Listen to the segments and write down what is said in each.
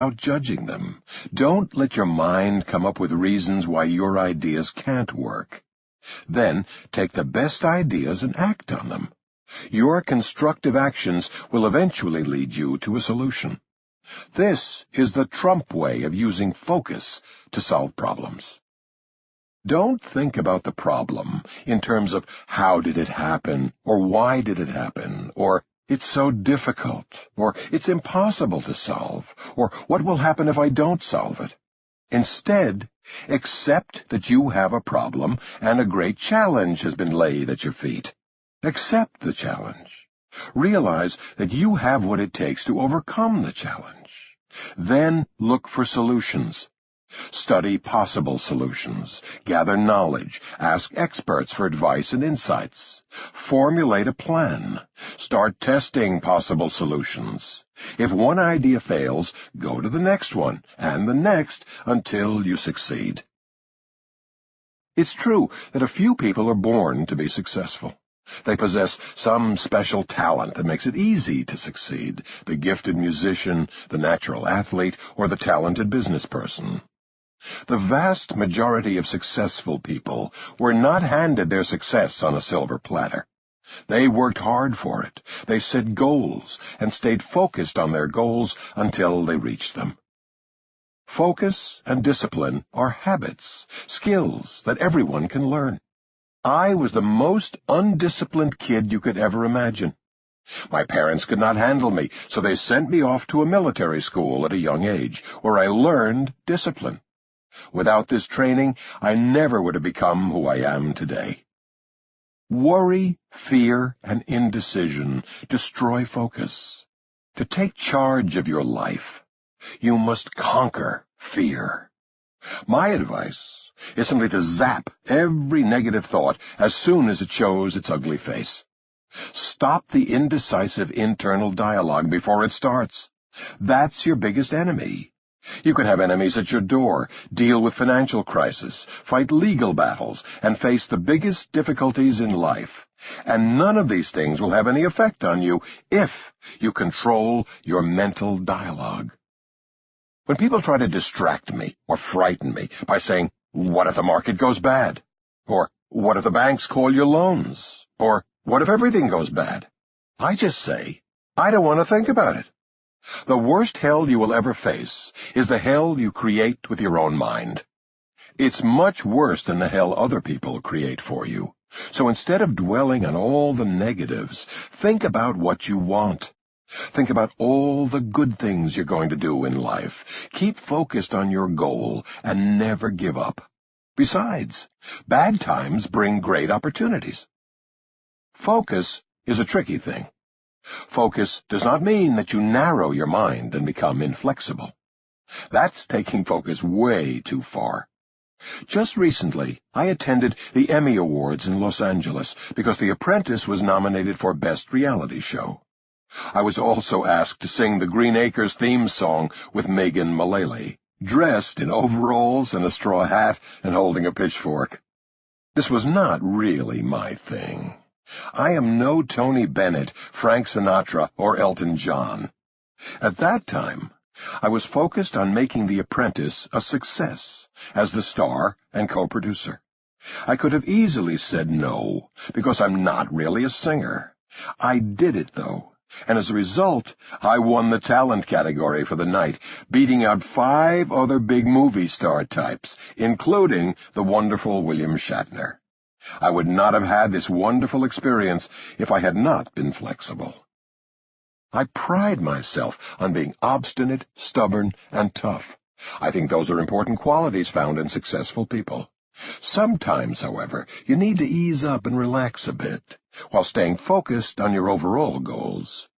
without judging them. Don't let your mind come up with reasons why your ideas can't work. Then take the best ideas and act on them. Your constructive actions will eventually lead you to a solution. This is the Trump way of using focus to solve problems. Don't think about the problem in terms of how did it happen, or why did it happen, or it's so difficult, or it's impossible to solve, or what will happen if I don't solve it. Instead, accept that you have a problem and a great challenge has been laid at your feet. Accept the challenge. Realize that you have what it takes to overcome the challenge. Then look for solutions. Study possible solutions. Gather knowledge. Ask experts for advice and insights. Formulate a plan. Start testing possible solutions. If one idea fails, go to the next one, and the next, until you succeed. It's true that a few people are born to be successful. They possess some special talent that makes it easy to succeed, the gifted musician, the natural athlete, or the talented business person. The vast majority of successful people were not handed their success on a silver platter. They worked hard for it. They set goals and stayed focused on their goals until they reached them. Focus and discipline are habits, skills that everyone can learn. I was the most undisciplined kid you could ever imagine. My parents could not handle me, so they sent me off to a military school at a young age, where I learned discipline. Without this training, I never would have become who I am today. Worry, fear, and indecision destroy focus. To take charge of your life, you must conquer fear. My advice is simply to zap every negative thought as soon as it shows its ugly face. Stop the indecisive internal dialogue before it starts. That's your biggest enemy. You can have enemies at your door, deal with financial crisis, fight legal battles, and face the biggest difficulties in life. And none of these things will have any effect on you if you control your mental dialogue. When people try to distract me or frighten me by saying, "What if the market goes bad?" Or, "What if the banks call your loans?" Or, "What if everything goes bad?" I just say, I don't want to think about it. The worst hell you will ever face is the hell you create with your own mind. It's much worse than the hell other people create for you. So instead of dwelling on all the negatives, think about what you want. Think about all the good things you're going to do in life. Keep focused on your goal and never give up. Besides, bad times bring great opportunities. Focus is a tricky thing. Focus does not mean that you narrow your mind and become inflexible. That's taking focus way too far. Just recently, I attended the Emmy Awards in Los Angeles because The Apprentice was nominated for Best Reality Show. I was also asked to sing the Green Acres theme song with Megan Mullally, dressed in overalls and a straw hat and holding a pitchfork. This was not really my thing. I am no Tony Bennett, Frank Sinatra, or Elton John. At that time, I was focused on making The Apprentice a success as the star and co-producer. I could have easily said no, because I'm not really a singer. I did it, though, and as a result, I won the talent category for the night, beating out 5 other big movie star types, including the wonderful William Shatner. I would not have had this wonderful experience if I had not been flexible. I pride myself on being obstinate, stubborn, and tough. I think those are important qualities found in successful people. Sometimes, however, you need to ease up and relax a bit, while staying focused on your overall goals.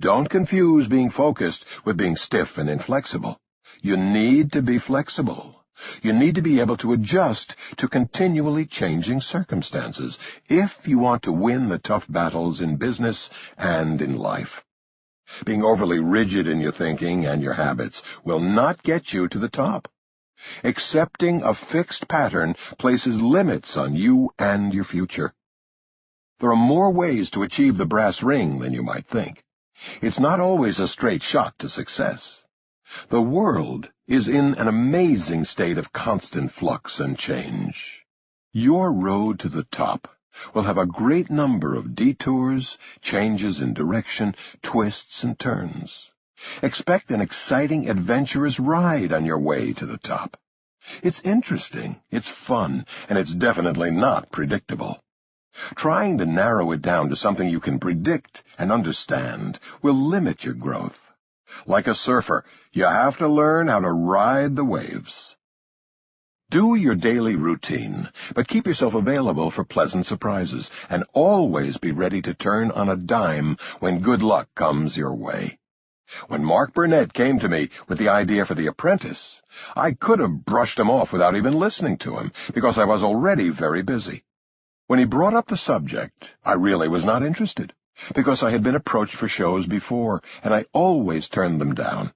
Don't confuse being focused with being stiff and inflexible. You need to be flexible. You need to be able to adjust to continually changing circumstances if you want to win the tough battles in business and in life. Being overly rigid in your thinking and your habits will not get you to the top. Accepting a fixed pattern places limits on you and your future. There are more ways to achieve the brass ring than you might think. It's not always a straight shot to success. The world is in an amazing state of constant flux and change. Your road to the top will have a great number of detours, changes in direction, twists and turns. Expect an exciting, adventurous ride on your way to the top. It's interesting, it's fun, and it's definitely not predictable. Trying to narrow it down to something you can predict and understand will limit your growth. Like a surfer, you have to learn how to ride the waves. Do your daily routine, but keep yourself available for pleasant surprises, and always be ready to turn on a dime when good luck comes your way. When Mark Burnett came to me with the idea for The Apprentice, I could have brushed him off without even listening to him, because I was already very busy. When he brought up the subject, I really was not interested, because I had been approached for shows before, and I always turned them down.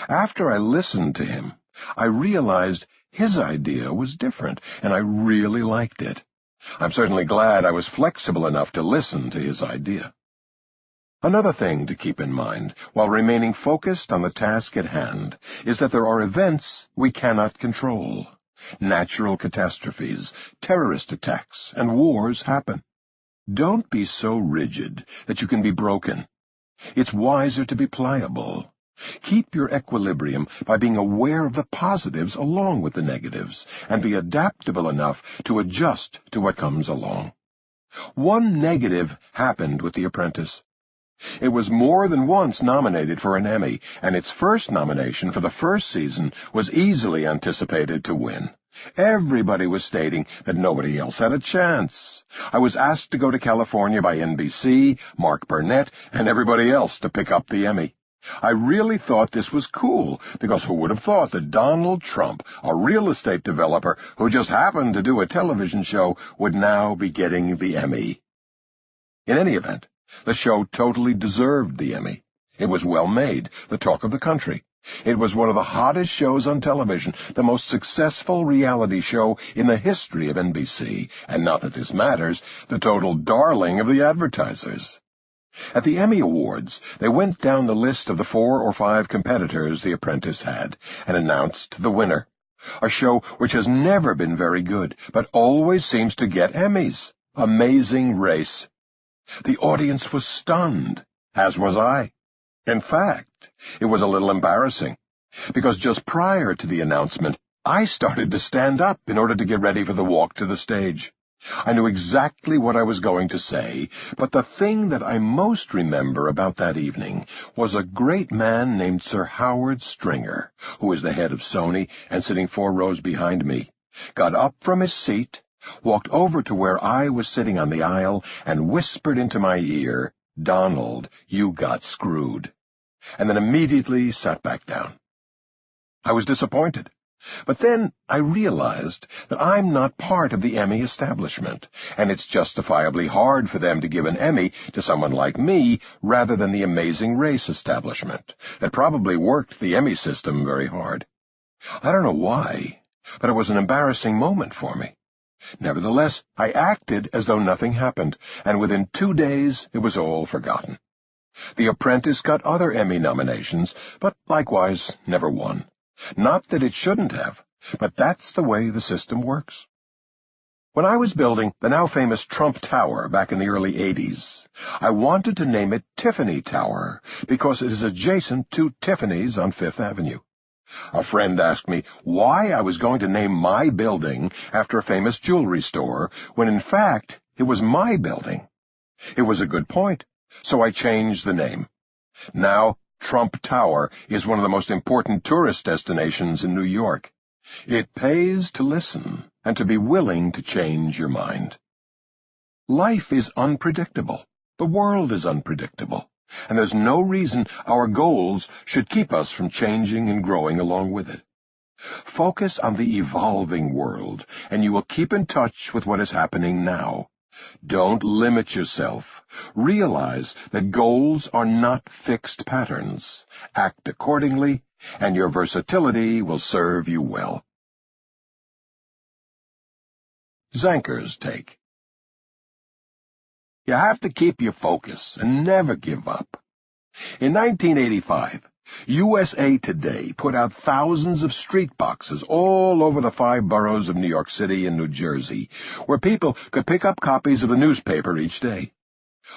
After I listened to him, I realized his idea was different, and I really liked it. I'm certainly glad I was flexible enough to listen to his idea. Another thing to keep in mind, while remaining focused on the task at hand, is that there are events we cannot control. Natural catastrophes, terrorist attacks, and wars happen. Don't be so rigid that you can be broken. It's wiser to be pliable. Keep your equilibrium by being aware of the positives along with the negatives, and be adaptable enough to adjust to what comes along. One negative happened with The Apprentice. It was more than once nominated for an Emmy, and its first nomination for the first season was easily anticipated to win. Everybody was stating that nobody else had a chance. I was asked to go to California by NBC, Mark Burnett, and everybody else to pick up the Emmy. I really thought this was cool, because who would have thought that Donald Trump, a real estate developer who just happened to do a television show, would now be getting the Emmy? In any event, the show totally deserved the Emmy. It was well made, the talk of the country. It was one of the hottest shows on television, the most successful reality show in the history of NBC, and not that this matters, the total darling of the advertisers. At the Emmy Awards, they went down the list of the 4 or 5 competitors The Apprentice had, and announced the winner. A show which has never been very good, but always seems to get Emmys. Amazing Race. The audience was stunned, as was I. In fact, it was a little embarrassing, because just prior to the announcement, I started to stand up in order to get ready for the walk to the stage. I knew exactly what I was going to say, but the thing that I most remember about that evening was a great man named Sir Howard Stringer, who was the head of Sony and sitting 4 rows behind me, got up from his seat, walked over to where I was sitting on the aisle, and whispered into my ear, "Donald, you got screwed," and then immediately sat back down. I was disappointed. But then I realized that I'm not part of the Emmy establishment, and it's justifiably hard for them to give an Emmy to someone like me rather than the Amazing Race establishment, that probably worked the Emmy system very hard. I don't know why, but it was an embarrassing moment for me. Nevertheless, I acted as though nothing happened, and within 2 days it was all forgotten. The Apprentice got other Emmy nominations, but likewise never won. Not that it shouldn't have, but that's the way the system works. When I was building the now famous Trump Tower back in the early 80s, I wanted to name it Tiffany Tower because it is adjacent to Tiffany's on Fifth Avenue. A friend asked me why I was going to name my building after a famous jewelry store, when in fact it was my building. It was a good point, so I changed the name. Now, Trump Tower is one of the most important tourist destinations in New York. It pays to listen and to be willing to change your mind. Life is unpredictable. The world is unpredictable. And there's no reason our goals should keep us from changing and growing along with it. Focus on the evolving world, and you will keep in touch with what is happening now. Don't limit yourself. Realize that goals are not fixed patterns. Act accordingly, and your versatility will serve you well. Zanker's take. You have to keep your focus and never give up. In 1985, USA Today put out thousands of street boxes all over the 5 boroughs of New York City and New Jersey, where people could pick up copies of the newspaper each day.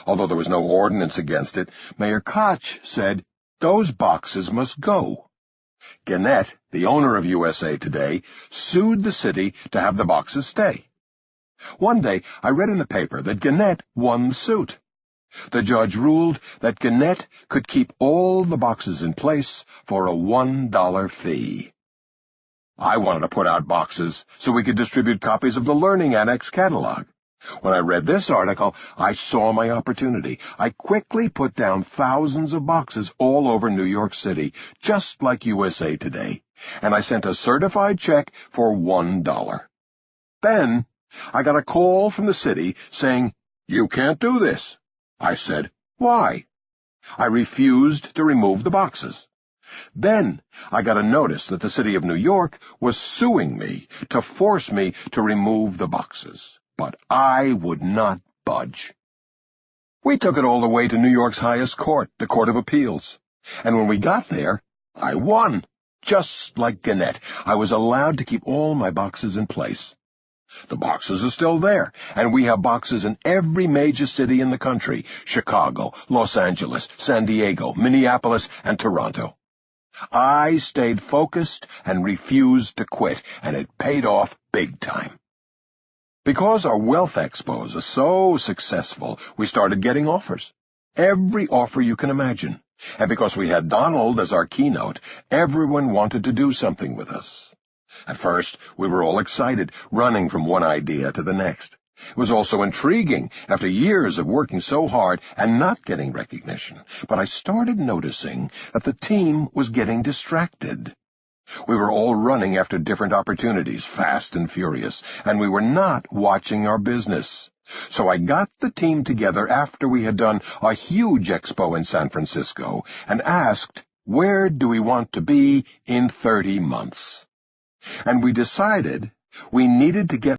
Although there was no ordinance against it, Mayor Koch said, "Those boxes must go." Gannett, the owner of USA Today, sued the city to have the boxes stay. One day, I read in the paper that Gannett won the suit. The judge ruled that Gannett could keep all the boxes in place for a $1 fee. I wanted to put out boxes so we could distribute copies of the Learning Annex catalog. When I read this article, I saw my opportunity. I quickly put down thousands of boxes all over New York City, just like USA Today, and I sent a certified check for $1. Then, I got a call from the city saying, "You can't do this." I said, "Why?" I refused to remove the boxes. Then I got a notice that the city of New York was suing me to force me to remove the boxes, but I would not budge. We took it all the way to New York's highest court, the Court of Appeals, and when we got there, I won. Just like Gannett, I was allowed to keep all my boxes in place. The boxes are still there, and we have boxes in every major city in the country: Chicago, Los Angeles, San Diego, Minneapolis, and Toronto. I stayed focused and refused to quit, and it paid off big time. Because our wealth expos are so successful, we started getting offers. Every offer you can imagine. And because we had Donald as our keynote, everyone wanted to do something with us. At first, we were all excited, running from one idea to the next. It was also intriguing after years of working so hard and not getting recognition. But I started noticing that the team was getting distracted. We were all running after different opportunities, fast and furious, and we were not watching our business. So I got the team together after we had done a huge expo in San Francisco and asked, where do we want to be in 30 months? And we decided we needed to get